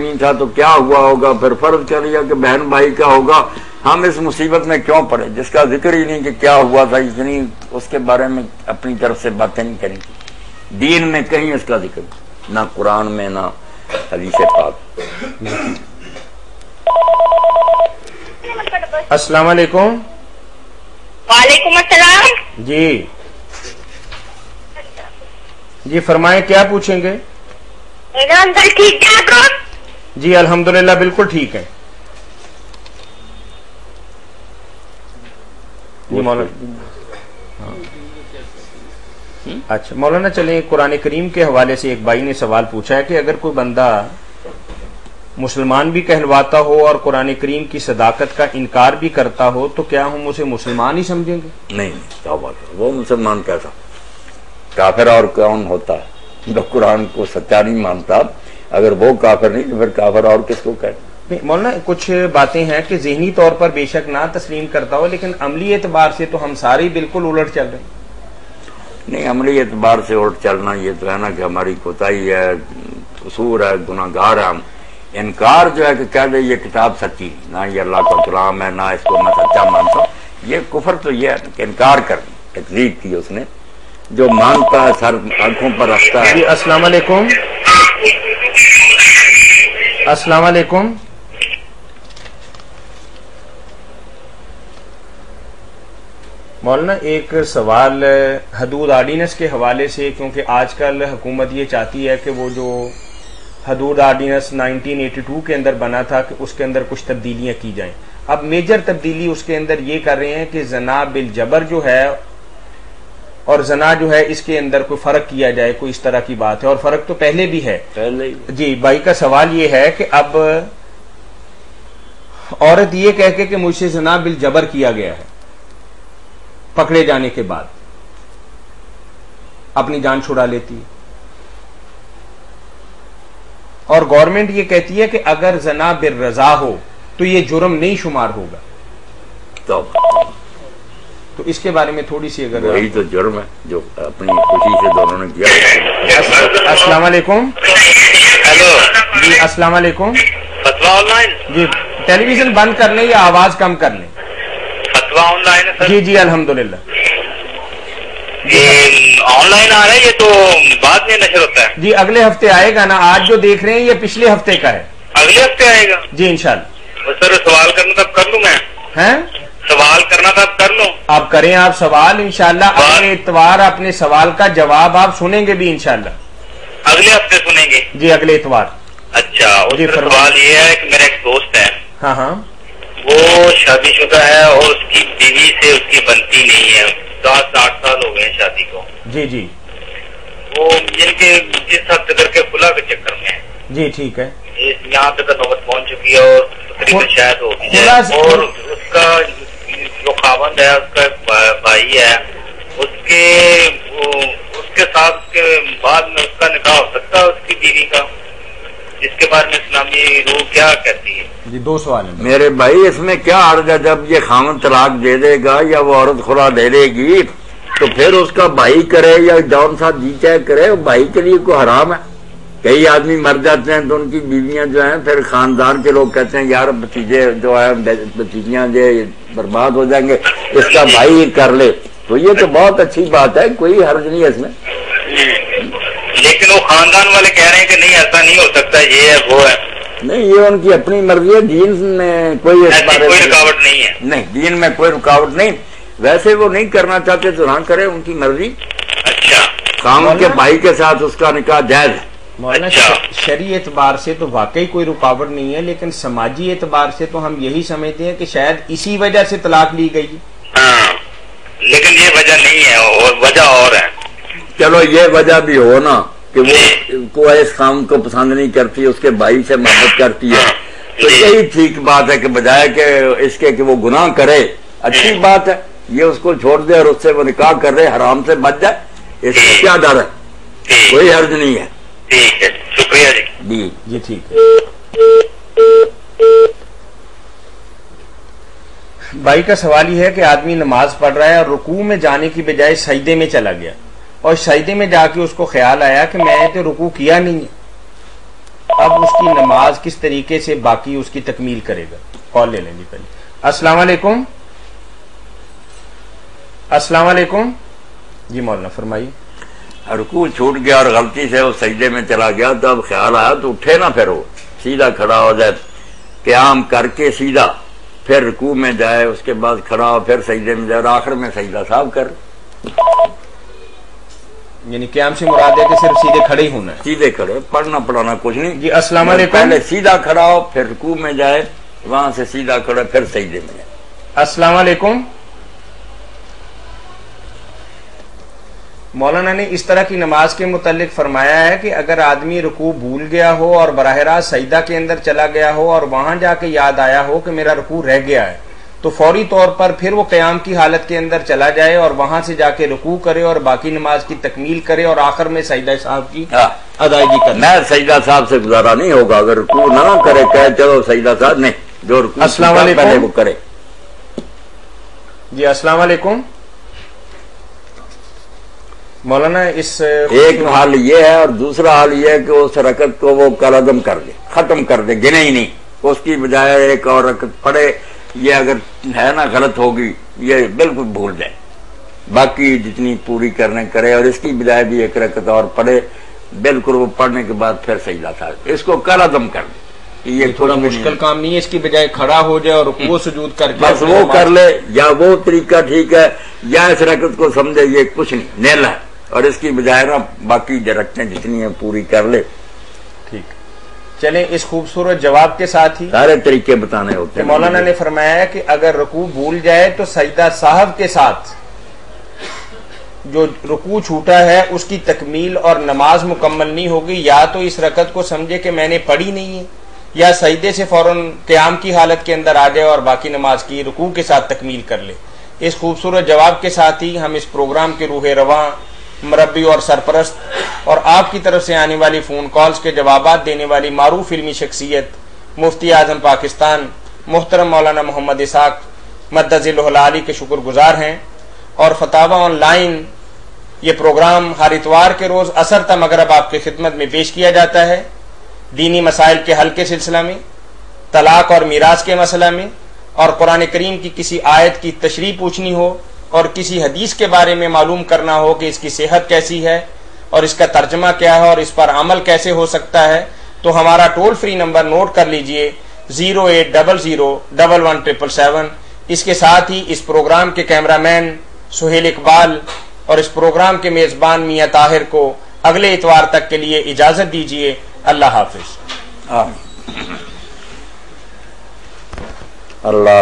نہیں تھا تو کیا ہوا ہوگا، پھر فرض کر لیا کہ بہن بھائی کا ہوگا. ہم اس مصیبت میں کیوں پڑے جس کا ذکر ہی نہیں کہ کیا ہوا تھا، اتنی اس کے بارے میں اپنی طرف سے باتیں نہیں کریں گی. دین میں کہیں اس کا ذکر نہ قرآن میں نہ حدیث پاک. السلام علیکم. وعلیکم السلام. جی فرمائیں کیا پوچھیں گے؟ ٹھیک ٹھاک ہو؟ جی الحمدللہ بالکل ٹھیک ہے. جی مولانا. اچھا مولانا چلیں قرآن کریم کے حوالے سے ایک بھائی نے سوال پوچھا ہے کہ اگر کوئی بندہ مسلمان بھی کہلواتا ہو اور قرآن کریم کی صداقت کا انکار بھی کرتا ہو تو کیا ہم اسے مسلمان ہی سمجھیں گے؟ نہیں کیا بات ہے، وہ مسلمان کیسا کافر اور کون ہوتا ہے جو قرآن کو سچا نہیں مانتا؟ اگر وہ کافر نہیں تو پھر کافر اور کس کو کہتے؟ مولانا کچھ باتیں ہیں کہ ذہنی طور پر بے شک نہ تسلیم کرتا ہو لیکن عملی اعتبار سے تو ہم سارے بالکل الٹ چل رہے ہیں. نہیں عملی اعتبار سے الٹ چلنا یہ تو ہے نا کہ ہماری کوتاہی ہے، قصور ہے، گناہ گار ہے. ہم انکار جو ہے کہ کہہ دے یہ کتاب سچی نہ، یہ اللہ کا کلام ہے، نہ اس کو میں سچا مانتا ہوں، یہ کفر تو یہ ہے کہ انکار کرنا، تکذیب کی اس نے. جو مانتا ہے سر آنکھوں پر رکھتا ہے. جی السلام علیکم. السلام علیکم. مولانا ایک سوال حدود آرڈیننس کے حوالے سے، کیونکہ آج کل حکومت یہ چاہتی ہے کہ وہ جو حدود آرڈیننس 1982 کے اندر بنا تھا کہ اس کے اندر کچھ تبدیلیاں کی جائیں. اب میجر تبدیلی اس کے اندر یہ کر رہے ہیں کہ زنا بالجبر جو ہے اور زنا جو ہے اس کے اندر کوئی فرق کیا جائے، کوئی اس طرح کی بات ہے. اور فرق تو پہلے بھی ہے. جی بھائی کا سوال یہ ہے کہ اب عورت یہ کہہ کے کہ مجھ سے زنا بالجبر کیا گیا ہے، پکڑے جانے کے بعد اپنی جان چھڑا لیتی ہے، اور گورنمنٹ یہ کہتی ہے کہ اگر زنا بالرضا ہو تو یہ جرم نہیں شمار ہوگا. تو اس کے بارے میں تھوڑی سی اگر وہی تو جرم ہے جو اپنی خوشی سے دونوں نے کیا. السلام علیکم. ہیلو جی السلام علیکم. فتوا on line. G tele vision بند کر لیں یا آواز کم کر لیں؟ فتوا آن لائن ہے سر. جی جی الحمدللہ. یہ آن لائن آ رہا ہے، یہ تو بعد میں نشر ہوتا ہے. جی اگلے ہفتے آئے گا نا. آج جو دیکھ رہے ہیں یہ پچھلے ہفتے کا ہے. اگلے ہفتے آئے گا جی انشاءاللہ. سر سوال کرنا تب کر لوں میں. ہیں سوال کرنا تب کر لوں. آپ کریں آپ سوال انشاءاللہ. اگلے اتوار اپنے سوال کا جواب آپ سنیں گے بھی انشاءاللہ. اگلے ہفتے سنیں گے. جی اگلے اتوار. اچھا جی سوال یہ ہے کہ میرا ایک دوست ہے، ہاں ہاں وہ شادی شدہ ہے اور اس کی بیوی سے اس کی بنتی نہیں ہے. 7-8 سال ہو گئے ہیں شادی کو. جی جی وہ ان کے جس حد تک کے خلا کے چکر میں ہے. جی ٹھیک ہے. یہاں تک نوبت پہنچ چکی ہے اور تقریباً شاید ہوگی ہے. اور اس کا جو خاوند ہے، اس کا بھائی ہے، اس کے ساتھ کے بعد میں اس کا نکاح ہو سکتا ہے اس کی بیوی کا، جس کے بارے میں اسلامی روح کیا کہتی ہے؟ جی 2 سوال ہیں میرے بھائی. اس میں کیا عرض ہے؟ جب یہ خاوند طلاق دے دے گا یا وہ عورت خلا دے دے گی تو پھر اس کا بھائی کرے یا جون ساتھ جی چاہے کرے، وہ بھائی کے لیے کوئی حرام ہے؟ کئی آدمی مر جاتے ہیں تو ان کی بیویاں جو ہیں پھر خاندان کے لوگ کہتے ہیں یار بھتیجے جو ہے بھتیجیاں جو برباد ہو جائیں گے، اس کا بھائی کر لے. تو یہ تو بہت اچھی بات ہے، کوئی حرج نہیں ہے اس میں. لیکن وہ خاندان والے کہہ رہے ہیں کہ نہیں ایسا نہیں ہو سکتا، یہ ہے وہ ہے. نہیں یہ ان کی اپنی مرضی ہے. دین میں کوئی رکاوٹ نہیں ہے. نہیں دین میں کوئی رکاوٹ نہیں. ویسے وہ نہیں کرنا چاہتے تو نہ کرے، ان کی مرضی. اچھا خاوند کے بھائی کے ساتھ اس کا نکاح جائز ہے. مولانا شرعی اعتبار سے تو واقعی کوئی رکاوٹ نہیں ہے، لیکن سماجی اعتبار سے تو ہم یہی سمجھتے ہیں کہ شاید اسی وجہ سے طلاق لی گئی. ہاں لیکن یہ وجہ نہیں ہے، اور وجہ اور ہے. چلو یہ وجہ بھی ہو نا کہ وہ کوئی اس خاوند کو پسند نہیں کرتی، اس کے بھائی سے محبت کرتی ہے، تو یہی ٹھیک بات ہے کہ بجائے کہ اس کے کہ وہ گناہ کرے، اچھی بات ہے یہ اس کو چھوڑ دے اور اس سے وہ نکاح کر رہے، حرام سے بچ جائے. اس میں کیا ڈر ہے؟ کوئی حرج نہیں ہے. ٹھیک ہے شکریہ جی جی ٹھیک ہے. بھائی کا سوال یہ ہے کہ آدمی نماز پڑھ رہا ہے اور رکوع میں جانے کی بجائے سجدے میں چلا گیا، اور سجدے میں جا کے اس کو خیال آیا کہ میں تو رکوع کیا نہیں ہے. اب اس کی نماز کس طریقے سے باقی اس کی تکمیل کرے گا؟ کال لے لیں گے پہلے. السلام علیکم. السلام علیکم جی مولانا فرمائیے. رکوع چھوٹ گیا اور غلطی سے وہ سجدے میں چلا گیا تو اب خیال آیا تو اٹھے نہ، پھر وہ سیدھا کھڑا ہو جائے، قیام کر کے سیدھا پھر رکوع میں جائے، اس کے بعد کھڑا ہو پھر سجدے میں جائے اور آخر میں سجدہ صاحب کر. یعنی قیام سے مراد ہے کہ صرف سیدھے کھڑے ہی ہونا ہے؟ سیدھے کھڑے، پڑھنا پڑھانا کچھ نہیں جی. السلام علیکم. پہلے سیدھا کھڑا ہو پھر رکوع میں جائے، وہاں سے سیدھا کھڑا پھر سجدے میں جائے. السلام علیکم. مولانا نے اس طرح کی نماز کے متعلق فرمایا ہے کہ اگر آدمی رکوع بھول گیا ہو اور براہ راست سجدہ کے اندر چلا گیا ہو اور وہاں جا کے یاد آیا ہو کہ میرا رکوع رہ گیا ہے تو فوری طور پر پھر وہ قیام کی حالت کے اندر چلا جائے اور وہاں سے جا کے رکوع کرے اور باقی نماز کی تکمیل کرے اور آخر میں سجدہ صاحب کی ادائیگی کرے. میں سجدہ صاحب سے گزارا نہیں ہوگا، اگر رکوع نہ کرے کہ چلو سجدہ صاحب نہیں، جو رکوع السلام علیکم پہلے وہ کرے. جی السلام علیکم. مولانا اس ایک حال یہ ہے اور دوسرا حال یہ ہے کہ اس رکعت کو وہ کل عدم کر دے، ختم کر دے، گنے ہی نہیں، اس کی بجائے ایک اور رکعت پڑھے. یہ اگر ہے نا غلط ہوگی یہ بالکل بھول جائے، باقی جتنی پوری کرنے کرے اور اس کی بجائے بھی ایک رکعت اور پڑھے، بالکل وہ پڑھنے کے بعد پھر سجدہ صاحب اس کو کل عدم کر دے. یہ تھوڑا مشکل کام نہیں ہے، اس کی بجائے کھڑا ہو جائے اور رکوع سجود کر کے بس وہ کر لے، یا وہ طریقہ ٹھیک ہے یا اس رکعت کو سمجھے یہ کچھ نہیں نیل ہے اور اس کی بجائے نا باقی رکعتیں جتنی ہیں پوری کر لے. ٹھیک. چلیں اس خوبصورت جواب کے ساتھ ہی سارے طریقے بتانے ہوتے ہیں. مولانا نے فرمایا ہے کہ اگر رکوع بھول جائے تو سجدہ صاحب کے ساتھ جو رکوع چھوٹا ہے اس کی تکمیل اور نماز مکمل نہیں ہوگی. یا تو اس رکعت کو سمجھے کہ میں نے پڑھی نہیں ہے، یا سجدے سے فوراً قیام کی حالت کے اندر آ جائے اور باقی نماز کی رکوع کے ساتھ تکمیل کر لے. اس خوبصورت جواب کے ساتھ ہی ہم اس پروگرام کے روح رواں، مربی اور سرپرست اور آپ کی طرف سے آنے والی فون کالز کے جوابات دینے والی معروف علمی شخصیت مفتی اعظم پاکستان محترم مولانا محمد اسحاق مدظلہ العالی کے شکر گزار ہیں. اور فتاوی آن لائن یہ پروگرام ہر اتوار کے روز عصر تا مغرب آپ کی خدمت میں پیش کیا جاتا ہے. دینی مسائل کے حل کے سلسلہ میں، طلاق اور میراث کے مسئلہ میں، اور قرآن کریم کی کسی آیت کی تشریح پوچھنی ہو اور کسی حدیث کے بارے میں معلوم کرنا ہو کہ اس کی صحت کیسی ہے اور اس کا ترجمہ کیا ہے اور اس پر عمل کیسے ہو سکتا ہے، تو ہمارا ٹول فری نمبر نوٹ کر لیجئے 08001117777. اس کے ساتھ ہی اس پروگرام کے کیمرہ مین سہیل اقبال اور اس پروگرام کے میزبان میاں طاہر کو اگلے اتوار تک کے لیے اجازت دیجئے. اللہ حافظ. اللہ